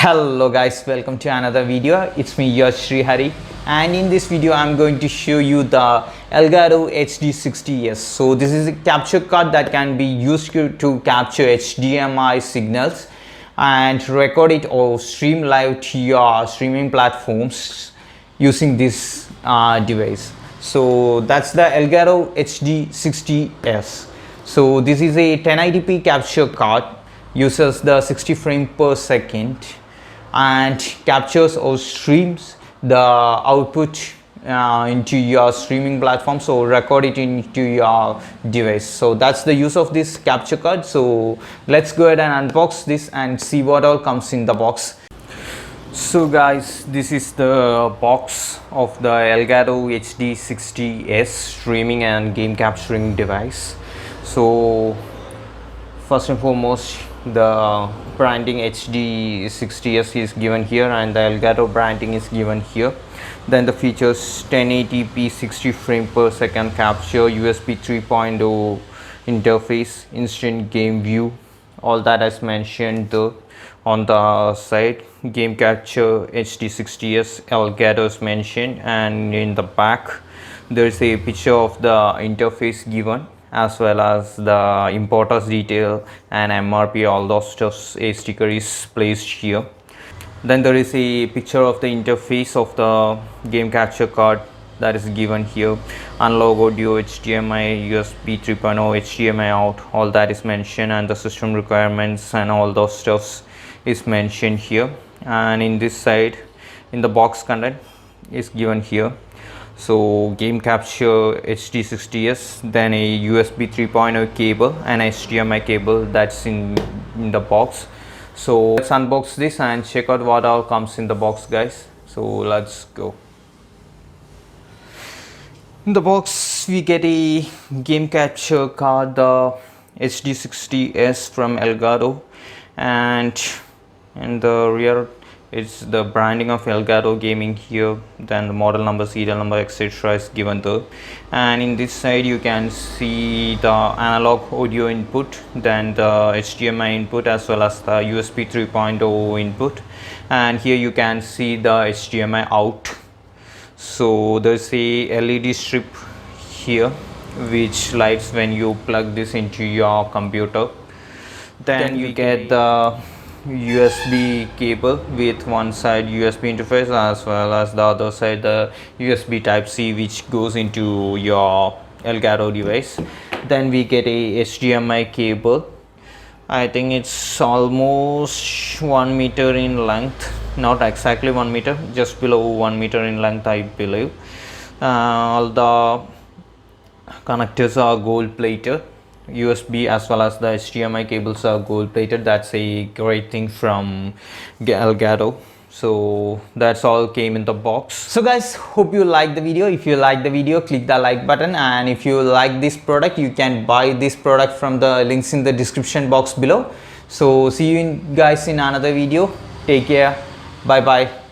Hello guys, welcome to another video. It's me, your Hari, and in this video I'm going to show you the Elgato HD60S. So this is a capture card that can be used to capture HDMI signals and record it or stream live to your streaming platforms using this device. So that's the Elgato HD60S. So this is a 1080p capture card, uses the 60 frames per second and captures or streams the output into your streaming platform, so record it into your device. So that's the use of this capture card. So let's go ahead and unbox this and see what all comes in the box. So guys, this is the box of the Elgato HD60S streaming and game capturing device. So first and foremost, the branding HD60S is given here and the Elgato branding is given here. Then the features 1080p 60 frame per second capture, USB 3.0 interface, instant game view, all that is mentioned there. On the side, game capture HD60S Elgato is mentioned, and in the back there is a picture of the interface given, as well as the importer's detail and MRP, all those stuffs. A sticker is placed here. Then there is a picture of the interface of the game capture card that is given here. Analog audio, HDMI, USB 3.0, HDMI out, all that is mentioned, and the system requirements and all those stuffs is mentioned here. And in this side, in the box content is given here. So game capture HD60S, then a USB 3.0 cable and HDMI cable, that's in the box. So let's unbox this and check out what all comes in the box, guys. So let's go. In the box we get a game capture card, the HD60S from Elgato, and in the rear it's the branding of Elgato Gaming here. Then the model number, serial number, etc. is given there. And in this side you can see the analog audio input, then the HDMI input, as well as the USB 3.0 input. And here you can see the HDMI out. So there's a LED strip here which lights when you plug this into your computer. Then you get the USB cable with one side USB interface, as well as the other side the USB type C, which goes into your Elgato device. Then we get a HDMI cable. I think it's almost 1 meter in length, not exactly 1 meter, just below 1 meter in length, I believe. All the connectors are gold plated. USB as well as the HDMI cables are gold plated. That's a great thing from Elgato. So that's all came in the box. So guys, hope you like the video. If you like the video, click the like button, and if you like this product, you can buy this product from the links in the description box below. So see you guys in another video. Take care. Bye bye.